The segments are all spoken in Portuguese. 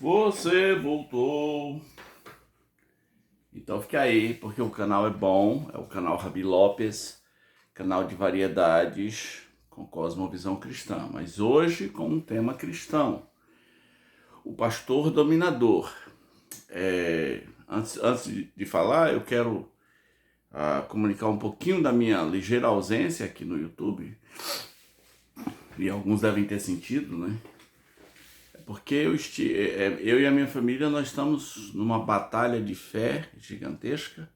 Você voltou. Então fica aí, porque o canal é bom, é o canal Rabi Lopes, canal de variedades com cosmovisão cristã, mas hoje com um tema cristão, o pastor dominador. Antes de falar, eu quero comunicar um pouquinho da minha ligeira ausência aqui no YouTube, e alguns devem ter sentido, né? Porque eu e a minha família, nós estamos numa batalha de fé gigantesca.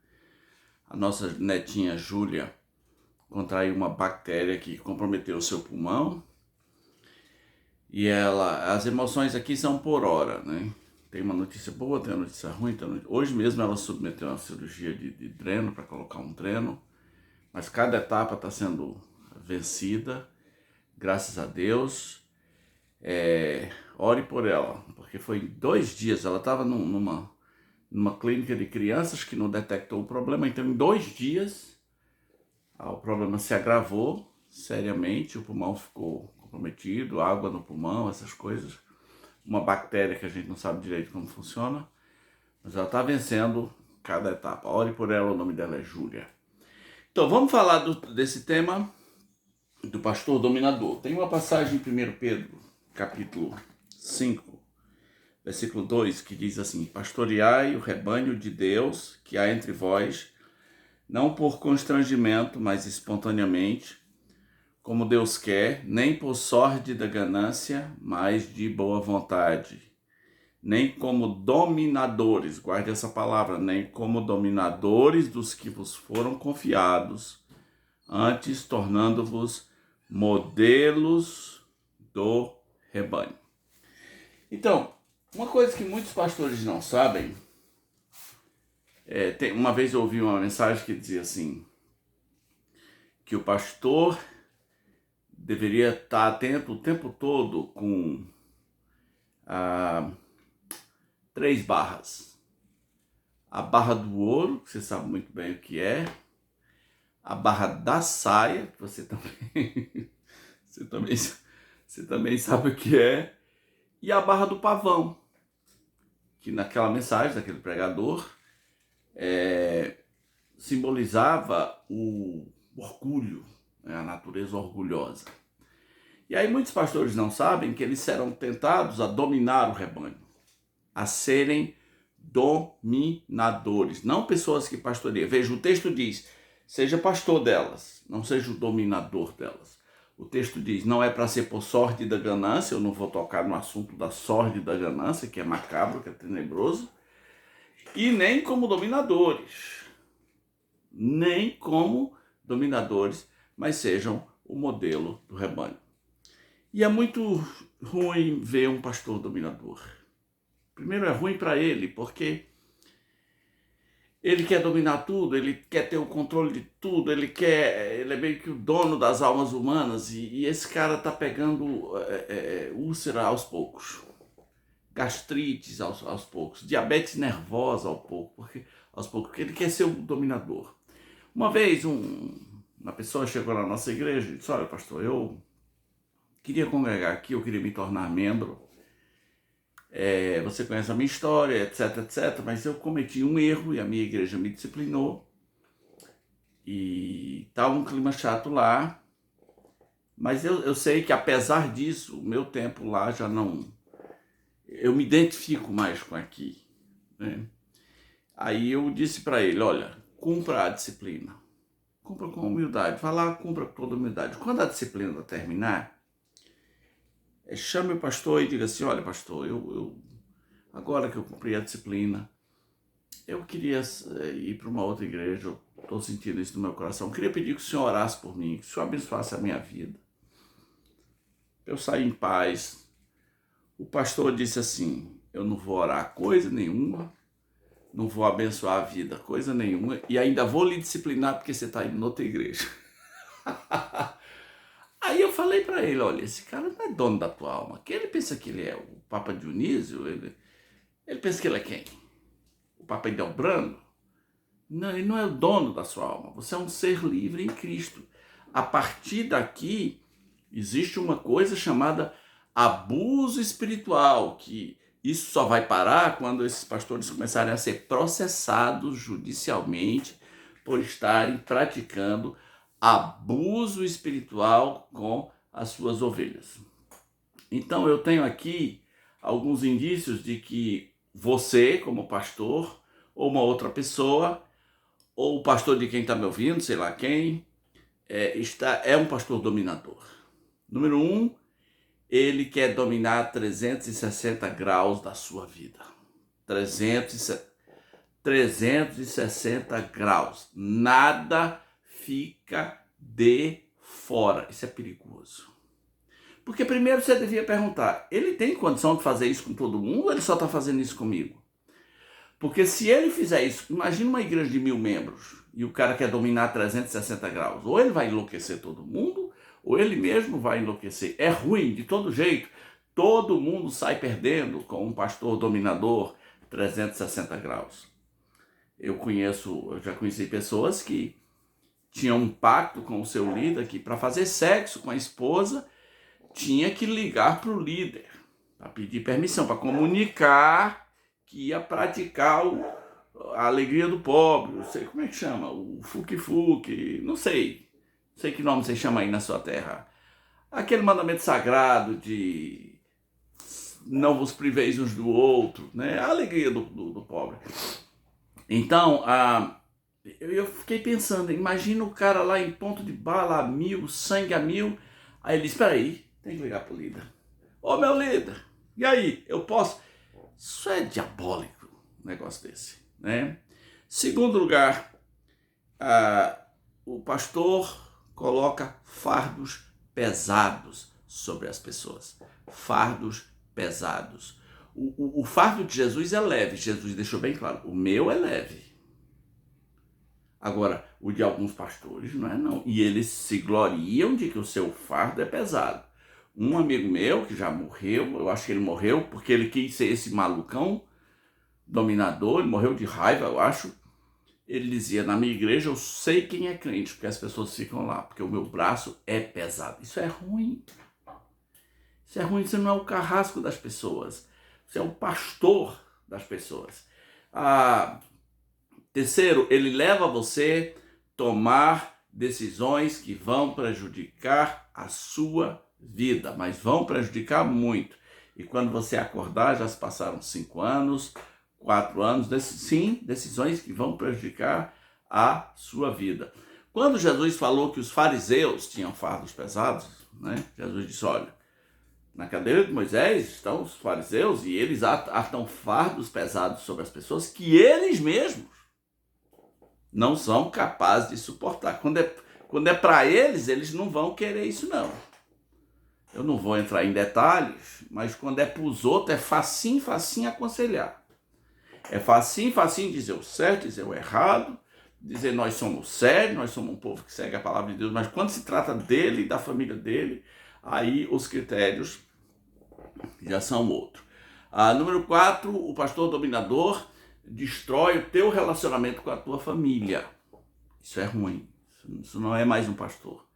A nossa netinha Júlia contraiu uma bactéria que comprometeu o seu pulmão. E as emoções aqui são por hora, né? Tem uma notícia boa, tem uma notícia ruim. Hoje mesmo ela submeteu uma cirurgia de dreno, para colocar um dreno. Mas cada etapa está sendo vencida, graças a Deus. Ore por ela, porque foi 2 dias, ela estava numa clínica de crianças que não detectou o problema, então em 2 dias o problema se agravou seriamente, o pulmão ficou comprometido, água no pulmão, essas coisas, uma bactéria que a gente não sabe direito como funciona, mas ela está vencendo cada etapa. Ore por ela, o nome dela é Júlia. Então vamos falar desse tema do pastor dominador. Tem uma passagem em 1 Pedro, capítulo 5, versículo 2, que diz assim: pastoreai o rebanho de Deus que há entre vós, não por constrangimento, mas espontaneamente, como Deus quer, nem por sórdida ganância, mas de boa vontade, nem como dominadores, guarde essa palavra, nem como dominadores dos que vos foram confiados, antes tornando-vos modelos do rebanho. Então, uma coisa que muitos pastores não sabem, uma vez eu ouvi uma mensagem que dizia assim, que o pastor deveria estar atento o tempo todo com 3 barras. A barra do ouro, que você sabe muito bem o que é, a barra da saia, que você também sabe o que é, e a barra do pavão, que naquela mensagem daquele pregador simbolizava o orgulho, né, a natureza orgulhosa. E aí muitos pastores não sabem que eles serão tentados a dominar o rebanho, a serem dominadores, não pessoas que pastoreiam. Veja, o texto diz, seja pastor delas, não seja o dominador delas. O texto diz, não é para ser por sorte da ganância, eu não vou tocar no assunto da sorte da ganância, que é macabro, que é tenebroso, e nem como dominadores. Nem como dominadores, mas sejam o modelo do rebanho. E é muito ruim ver um pastor dominador. Primeiro é ruim para ele, porque ele quer dominar tudo, ele quer ter o controle de tudo, ele é meio que o dono das almas humanas, e esse cara tá pegando úlcera aos poucos, gastrites aos poucos, diabetes nervosa aos poucos, porque ele quer ser o dominador. Uma vez uma pessoa chegou na nossa igreja e disse, olha pastor, eu queria congregar aqui, eu queria me tornar membro, você conhece a minha história, etc, etc, mas eu cometi um erro e a minha igreja me disciplinou e estava um clima chato lá, mas eu sei que apesar disso, o meu tempo lá já não... Eu me identifico mais com aqui, né? Aí eu disse para ele, olha, cumpra a disciplina, cumpra com humildade, vai lá, cumpra com toda humildade. Quando a disciplina terminar, chame o pastor e diga assim, olha pastor, eu agora que eu cumpri a disciplina, eu queria ir para uma outra igreja, eu estou sentindo isso no meu coração, eu queria pedir que o senhor orasse por mim, que o senhor abençoasse a minha vida. Eu saí em paz. O pastor disse assim, eu não vou orar coisa nenhuma, não vou abençoar a vida coisa nenhuma, e ainda vou lhe disciplinar porque você está indo em outra igreja. Aí eu falei para ele, olha, esse cara não é dono da tua alma, que ele pensa que ele é o Papa Dionísio, ele pensa que ele é quem? O Papa Hildebrando? Não, ele não é o dono da sua alma, você é um ser livre em Cristo. A partir daqui, existe uma coisa chamada abuso espiritual, que Isso só vai parar quando esses pastores começarem a ser processados judicialmente por estarem praticando abuso espiritual com as suas ovelhas. Então eu tenho aqui alguns indícios de que você, como pastor, ou uma outra pessoa, ou o pastor de quem está me ouvindo, sei lá quem, é um pastor dominador. Número 1, ele quer dominar 360 graus da sua vida. 360 graus. Nada fica de fora. Isso é perigoso. Porque primeiro você devia perguntar, ele tem condição de fazer isso com todo mundo ou ele só está fazendo isso comigo? Porque se ele fizer isso, imagina uma igreja de 1000 membros e o cara quer dominar 360 graus. Ou ele vai enlouquecer todo mundo, ou ele mesmo vai enlouquecer. É ruim de todo jeito. Todo mundo sai perdendo com um pastor dominador 360 graus. Eu já conheci pessoas que tinham um pacto com o seu líder que para fazer sexo com a esposa tinha que ligar para o líder, para pedir permissão, para comunicar que ia praticar a alegria do pobre, não sei como é que chama, o fuque-fuque, não sei que nome você chama aí na sua terra. Aquele mandamento sagrado de não vos priveis uns do outro, né? A alegria do pobre. Então, eu fiquei pensando, imagina o cara lá em ponto de bala a 1000, sangue a 1000, aí ele diz, espera aí, tem que ligar pro líder. Ô meu líder, e aí, eu posso? Isso é diabólico, um negócio desse, né? Segundo lugar, o pastor coloca fardos pesados sobre as pessoas. Fardos pesados. O fardo de Jesus é leve, Jesus deixou bem claro, o meu é leve. Agora, o de alguns pastores não é não. E eles se gloriam de que o seu fardo é pesado. Um amigo meu que já morreu, eu acho que ele morreu porque ele quis ser esse malucão dominador, ele morreu de raiva, eu acho. Ele dizia, na minha igreja eu sei quem é crente, porque as pessoas ficam lá, porque o meu braço é pesado. Isso é ruim. Isso é ruim, você não é o carrasco das pessoas. Você é o pastor das pessoas. Terceiro, ele leva você a tomar decisões que vão prejudicar a sua vida, mas vão prejudicar muito. E quando você acordar, já se passaram 5 anos, 4 anos, decisões que vão prejudicar a sua vida. Quando Jesus falou que os fariseus tinham fardos pesados, né? Jesus disse, olha, na cadeira de Moisés estão os fariseus e eles atam fardos pesados sobre as pessoas que eles mesmos não são capazes de suportar. Quando é para eles não vão querer isso não. Eu não vou entrar em detalhes, mas quando é para os outros é facinho aconselhar. É facinho dizer o certo, dizer o errado, dizer nós somos sérios, nós somos um povo que segue a palavra de Deus, mas quando se trata dele e da família dele, aí os critérios já são outros. Número 4, o pastor dominador destrói o teu relacionamento com a tua família. Isso é ruim. Isso não é mais um pastor.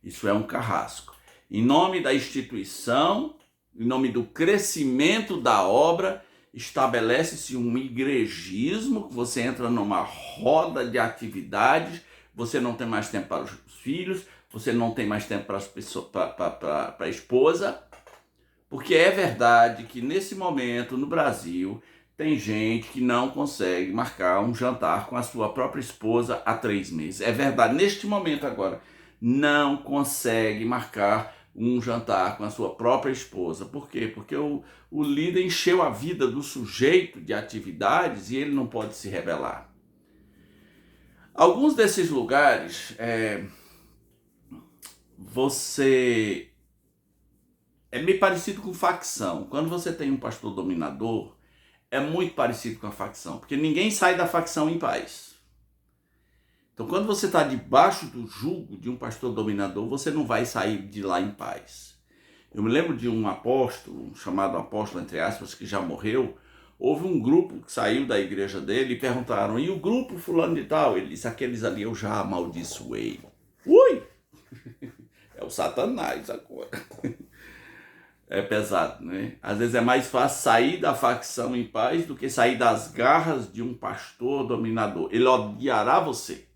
Isso é um carrasco. Em nome da instituição, em nome do crescimento da obra, estabelece-se um igrejismo, que você entra numa roda de atividades, você não tem mais tempo para os filhos, você não tem mais tempo para a esposa, porque é verdade que nesse momento no Brasil tem gente que não consegue marcar um jantar com a sua própria esposa há 3 meses. É verdade, neste momento agora, não consegue marcar um jantar com a sua própria esposa. Por quê? Porque o líder encheu a vida do sujeito de atividades e ele não pode se rebelar. Alguns desses lugares, você é meio parecido com facção. Quando você tem um pastor dominador, é muito parecido com a facção, porque ninguém sai da facção em paz. Então, quando você está debaixo do jugo de um pastor dominador, você não vai sair de lá em paz. Eu me lembro de um apóstolo, chamado apóstolo, entre aspas, que já morreu. Houve um grupo que saiu da igreja dele e perguntaram, e o grupo fulano de tal? Ele disse, aqueles ali eu já amaldiçoei. Ui! É o Satanás agora. é pesado, né? Às vezes é mais fácil sair da facção em paz do que sair das garras de um pastor dominador. Ele odiará você.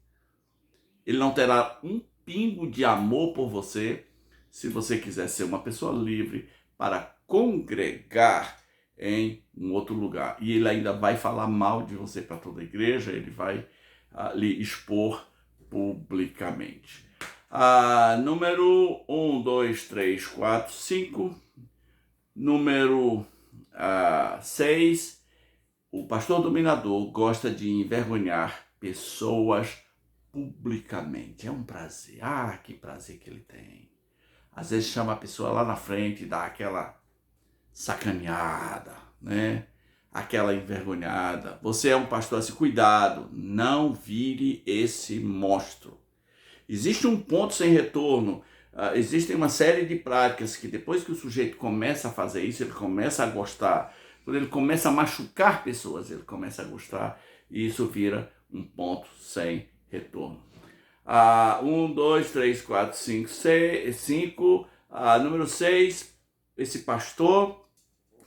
Ele não terá um pingo de amor por você se você quiser ser uma pessoa livre para congregar em um outro lugar. E ele ainda vai falar mal de você para toda a igreja, ele vai lhe expor publicamente. Número 1, 2, 3, 4, 5. Número 6. O pastor dominador gosta de envergonhar pessoas publicamente. É um prazer. Que prazer que ele tem. Às vezes chama a pessoa lá na frente e dá aquela sacaneada, né? Aquela envergonhada. Você é um pastor assim, cuidado, não vire esse monstro. Existe um ponto sem retorno. Existem uma série de práticas que depois que o sujeito começa a fazer isso, ele começa a gostar. Quando ele começa a machucar pessoas, ele começa a gostar e isso vira um ponto sem retorno. 1, 2, 3, 4, 5, 5. Número 6, esse pastor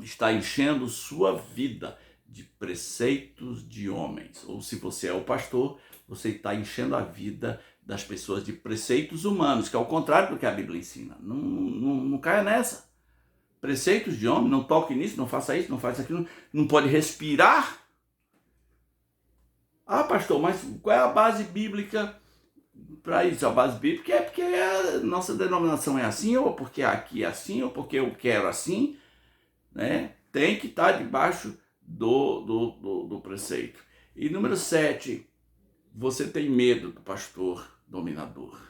está enchendo sua vida de preceitos de homens. Ou se você é o pastor, você está enchendo a vida das pessoas de preceitos humanos, que é o contrário do que a Bíblia ensina. Não caia nessa. Preceitos de homem, não toque nisso, não faça isso, não faça aquilo, não pode respirar. Pastor, mas qual é a base bíblica para isso? A base bíblica é porque a nossa denominação é assim, ou porque aqui é assim, ou porque eu quero assim, né? Tem que estar debaixo do preceito. E número 7, você tem medo do pastor dominador.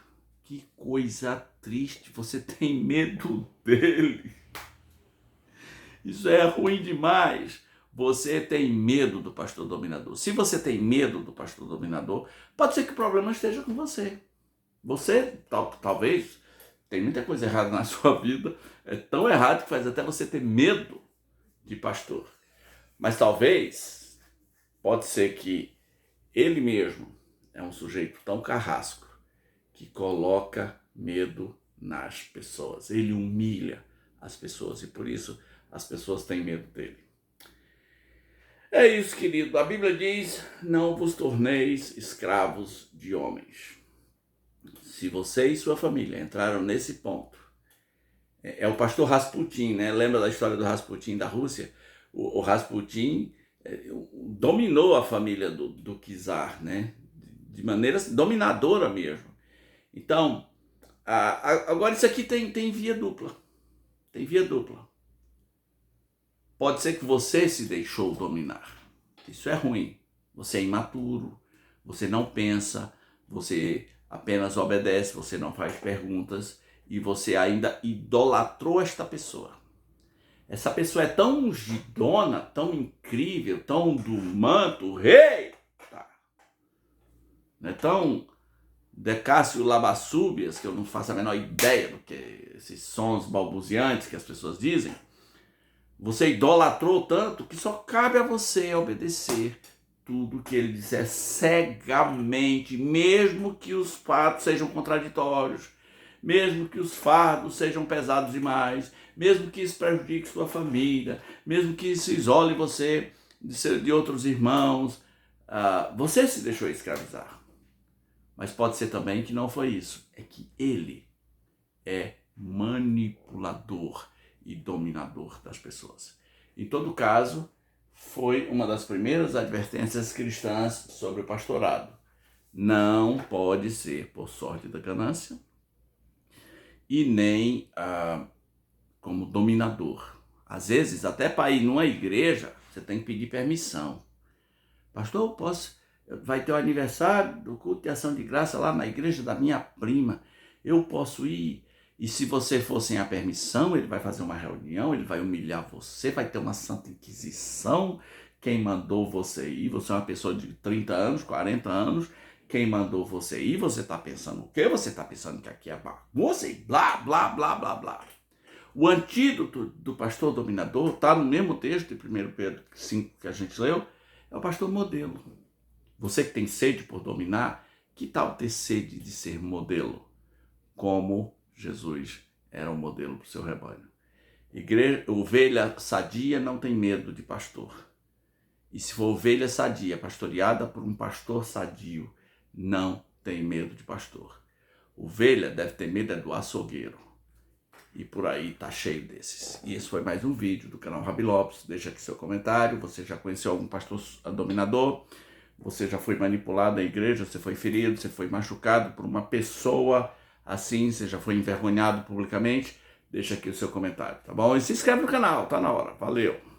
Que coisa triste, você tem medo dele. Isso é ruim demais. Você tem medo do pastor dominador. Se você tem medo do pastor dominador, pode ser que o problema esteja com você. Você, talvez, tem muita coisa errada na sua vida. É tão errado que faz até você ter medo de pastor. Mas talvez, pode ser que ele mesmo é um sujeito tão carrasco que coloca medo nas pessoas. Ele humilha as pessoas e por isso as pessoas têm medo dele. É isso, querido. A Bíblia diz, não vos torneis escravos de homens. Se você e sua família entraram nesse ponto, é o pastor Rasputin, né? Lembra da história do Rasputin da Rússia? O Rasputin dominou a família do czar, né? De maneira dominadora mesmo. Então, agora isso aqui tem via dupla. Tem via dupla. Pode ser que você se deixou dominar. Isso é ruim. Você é imaturo, você não pensa, você apenas obedece, você não faz perguntas e você ainda idolatrou esta pessoa. Essa pessoa é tão ungidona, tão incrível, tão do manto rei, não é tão Decácio Labassúbias, que eu não faço a menor ideia do que esses sons balbuciantes que as pessoas dizem. Você idolatrou tanto que só cabe a você obedecer tudo que ele disser cegamente, mesmo que os fatos sejam contraditórios, mesmo que os fardos sejam pesados demais, mesmo que isso prejudique sua família, mesmo que isso isole você de outros irmãos. Você se deixou escravizar. Mas pode ser também que não foi isso. É que ele é manipulador e dominador das pessoas. Em todo caso, foi uma das primeiras advertências cristãs sobre o pastorado. Não pode ser por sorte da ganância e nem como dominador. Às vezes, até para ir numa igreja, você tem que pedir permissão. Pastor, vai ter o aniversário do culto de ação de graça lá na igreja da minha prima. Eu posso ir? E se você for sem a permissão, ele vai fazer uma reunião, ele vai humilhar você, vai ter uma santa inquisição. Quem mandou você ir? Você é uma pessoa de 30 anos, 40 anos. Quem mandou você ir? Você está pensando o quê? Você está pensando que aqui é bagunça e blá, blá, blá, blá, blá. O antídoto do pastor dominador está no mesmo texto de 1 Pedro 5 que a gente leu, é o pastor modelo. Você que tem sede por dominar, que tal ter sede de ser modelo? Como Jesus era um modelo para o seu rebanho. Ovelha sadia não tem medo de pastor. E se for ovelha sadia, pastoreada por um pastor sadio, não tem medo de pastor. Ovelha deve ter medo do açougueiro. E por aí tá cheio desses. E esse foi mais um vídeo do canal Rabi Lopes. Deixa aqui seu comentário. Você já conheceu algum pastor dominador? Você já foi manipulado na igreja? Você foi ferido? Você foi machucado por uma pessoa assim? Você já foi envergonhado publicamente? Deixa aqui o seu comentário, tá bom? E se inscreve no canal, tá na hora. Valeu!